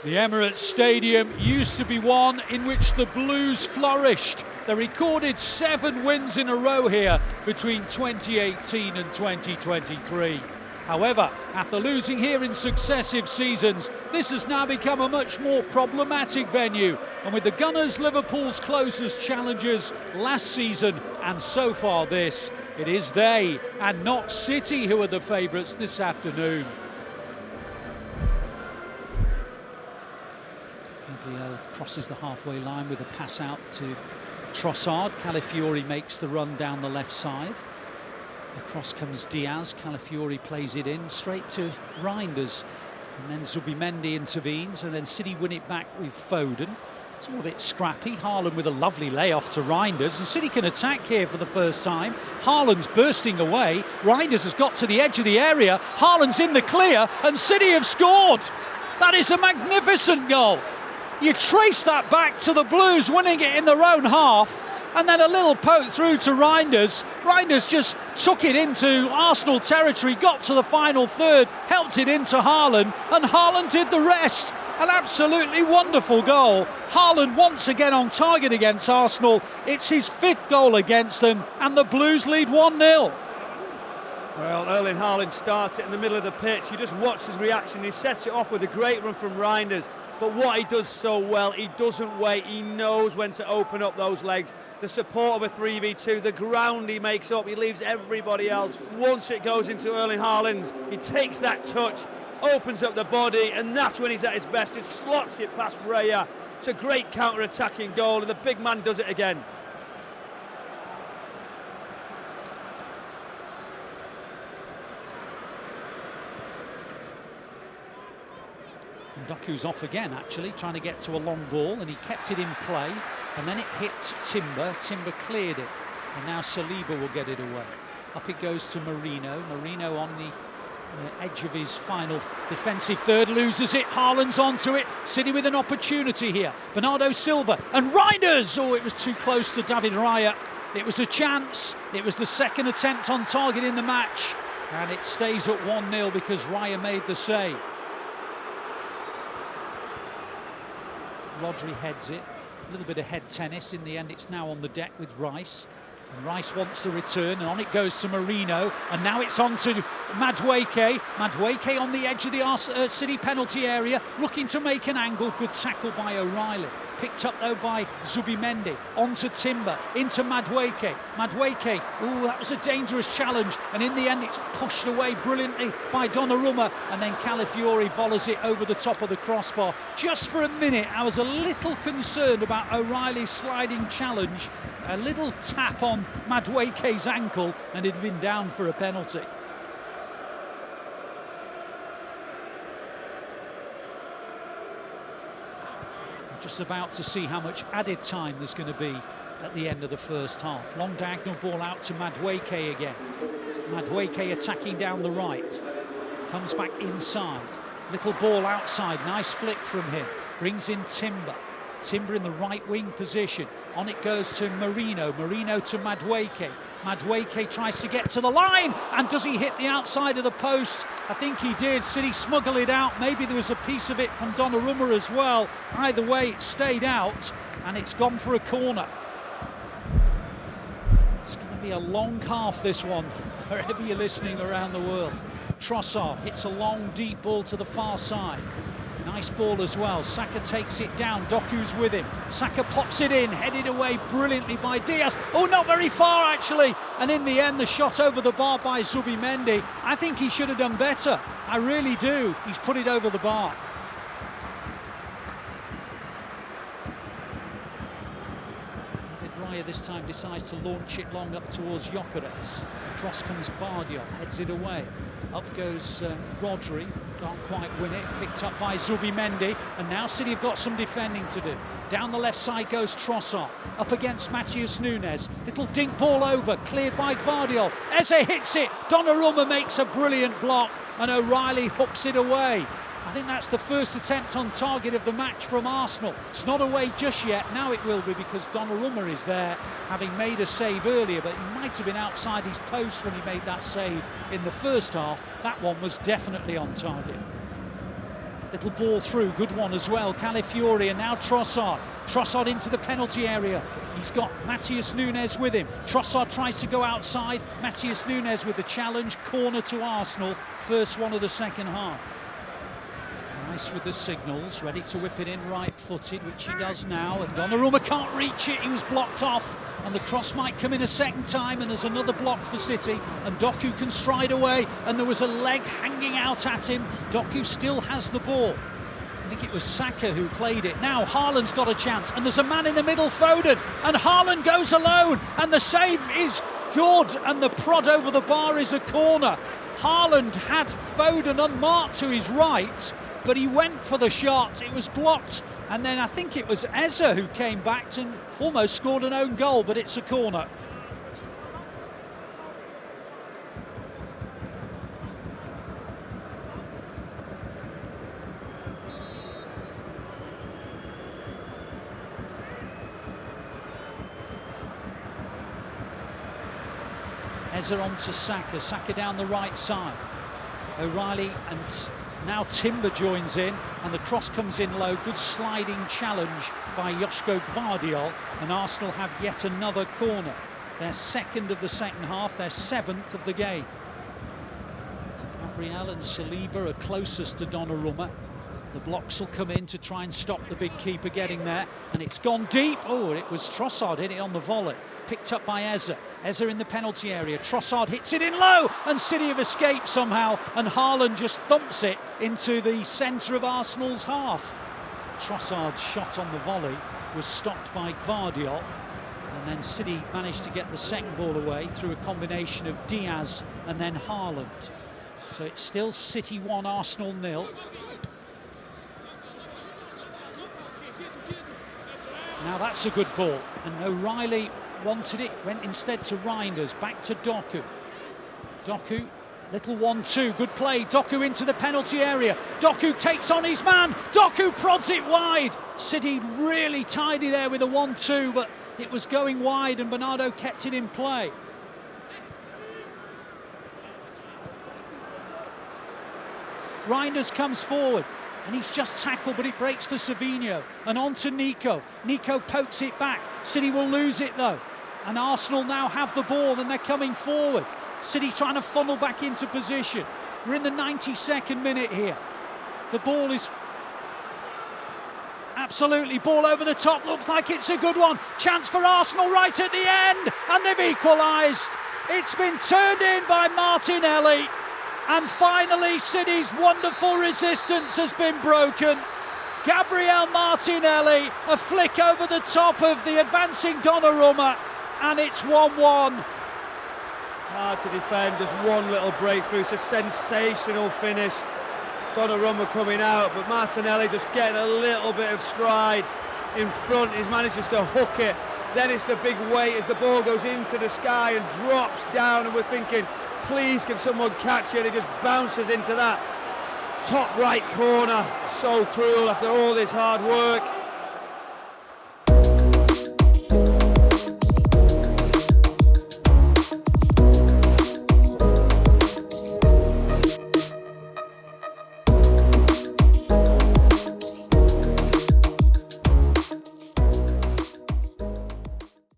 The Emirates Stadium used to be one in which the Blues flourished. They recorded 7 wins in a row here between 2018 and 2023. However, after losing here in successive seasons, this has now become a much more problematic venue. And with the Gunners Liverpool's closest challengers last season and so far this, it is they and not City who are the favourites this afternoon. Gvardiol crosses the halfway line with a pass out to Trossard. Calafiori makes the run down the left side. Across comes Diaz. Calafiori plays it in straight to Reinders, and then Zubimendi intervenes, and then City win it back with Foden. It's all a bit scrappy. Haaland with a lovely layoff to Reinders, and City can attack here for the first time. Haaland's bursting away. Reinders has got to the edge of the area. Haaland's in the clear, and City have scored. That is a magnificent goal. You trace that back to the Blues winning it in their own half, and then a little poke through to Reinders. Reinders just took it into Arsenal territory, got to the final third, helped it into Haaland, and Haaland did the rest. An absolutely wonderful goal. Haaland once again on target against Arsenal. It's his 5th goal against them, and the Blues lead 1-0. Well, Erling Haaland starts it in the middle of the pitch. You just watch his reaction. He sets it off with a great run from Reinders. But what he does so well, he doesn't wait. He knows when to open up those legs. The support of a 3v2, the ground he makes up, he leaves everybody else. Once it goes into Erling Haaland, he takes that touch, opens up the body, and that's when he's at his best. He slots it past Rayan. It's a great counter-attacking goal, and the big man does it again. Doku's off again, actually, trying to get to a long ball, and he kept it in play, and then it hit Timber. Timber cleared it, and now Saliba will get it away. Up it goes to Merino. Merino on the edge of his final defensive third, loses it. Haaland's onto it. City with an opportunity here. Bernardo Silva and Reinders. Oh, it was too close to David Raya. It was a chance. It was the 2nd attempt on target in the match, and it stays at 1-0 because Raya made the save. Rodri heads it, a little bit of head tennis. In the end, it's now on the deck with Rice. And Rice wants to return, and on it goes to Merino. And now it's on to Madueke. Madueke on the edge of the City penalty area, looking to make an angle. Good tackle by O'Reilly. Picked up though by Zubimendi. On to Timber, into Madueke. Madueke, ooh, that was a dangerous challenge. And in the end, it's pushed away brilliantly by Donnarumma. And then Calafiori volleys it over the top of the crossbar. Just for a minute, I was a little concerned about O'Reilly's sliding challenge. A little tap on Madueke's ankle, and he'd been down for a penalty. Just about to see how much added time there's going to be at the end of the first half. Long diagonal ball out to Madueke again. Madueke attacking down the right. Comes back inside. Little ball outside. Nice flick from him. Brings in Timber. Timber in the right wing position. On it goes to Merino. Merino to Madueke. Madueke tries to get to the line, and does he hit the outside of the post? I think he did. City smuggle it out. Maybe there was a piece of it from Donnarumma as well. Either way, it stayed out, and it's gone for a corner. It's going to be a long half, this one, wherever you're listening around the world. Trossard hits a long, deep ball to the far side. Nice ball as well. Saka takes it down. Doku's with him. Saka pops it in, headed away brilliantly by Diaz. Oh, not very far actually. And in the end, the shot over the bar by Zubimendi. I think he should have done better. I really do. He's put it over the bar. Raya this time decides to launch it long up towards Jokeres. Across comes Gvardiol, heads it away. Up goes Rodri, can't quite win it, picked up by Zubimendi, and now City have got some defending to do. Down the left side goes Trossard, up against Matheus Nunes. Little dink ball over, cleared by Gvardiol. Eze hits it, Donnarumma makes a brilliant block, and O'Reilly hooks it away. I think that's the first attempt on target of the match from Arsenal. It's not away just yet. Now it will be, because Donnarumma is there, having made a save earlier, but he might have been outside his post when he made that save in the first half. That one was definitely on target. Little ball through, good one as well. Calafiori, and now Trossard. Trossard into the penalty area. He's got Matheus Nunes with him. Trossard tries to go outside. Matheus Nunes with the challenge. Corner to Arsenal. First one of the second half. Nice with the signals, ready to whip it in right-footed, which he does now. And Donnarumma can't reach it, he was blocked off. And the cross might come in a second time, and there's another block for City. And Doku can stride away, and there was a leg hanging out at him. Doku still has the ball. I think it was Saka who played it. Now Haaland's got a chance, and there's a man in the middle, Foden. And Haaland goes alone, and the save is good, and the prod over the bar is a corner. Haaland had Foden unmarked to his right, but he went for the shot, it was blocked, and then I think it was Eze who came back and almost scored an own goal, but it's a corner. Eze on to Saka, Saka down the right side. O'Reilly and now Timber joins in, and the cross comes in low. Good sliding challenge by Joško Gvardiol, and Arsenal have yet another corner. Their second of the second half, their seventh of the game. Gabriel and Saliba are closest to Donnarumma. The blocks will come in to try and stop the big keeper getting there, and it's gone deep. Oh, it was Trossard hit it on the volley, picked up by Eze. Eze in the penalty area, Trossard hits it in low, and City have escaped somehow, and Haaland just thumps it into the centre of Arsenal's half. Trossard's shot on the volley was stopped by Gvardiol, and then City managed to get the second ball away through a combination of Diaz and then Haaland. So it's still City 1, Arsenal 0. Now that's a good ball, and O'Reilly wanted it, went instead to Reinders, back to Doku. Doku, little 1-2, good play. Doku into the penalty area. Doku takes on his man. Doku prods it wide. City really tidy there with a 1-2, but it was going wide, and Bernardo kept it in play. Reinders comes forward, and he's just tackled, but it breaks for Savinho. And on to Nico. Nico pokes it back. City will lose it though. And Arsenal now have the ball, and they're coming forward. City trying to funnel back into position. We're in the 92nd minute here. The ball is absolutely ball over the top. Looks like it's a good one. Chance for Arsenal right at the end, and they've equalised. It's been turned in by Martinelli. And finally, City's wonderful resistance has been broken. Gabriel Martinelli, a flick over the top of the advancing Donnarumma, and it's 1-1. It's hard to defend, just one little breakthrough. It's a sensational finish. Donnarumma coming out, but Martinelli just getting a little bit of stride in front. He's managed just to hook it. Then it's the big weight as the ball goes into the sky and drops down, and we're thinking, please can someone catch it? It just bounces into that top right corner. So cruel after all this hard work.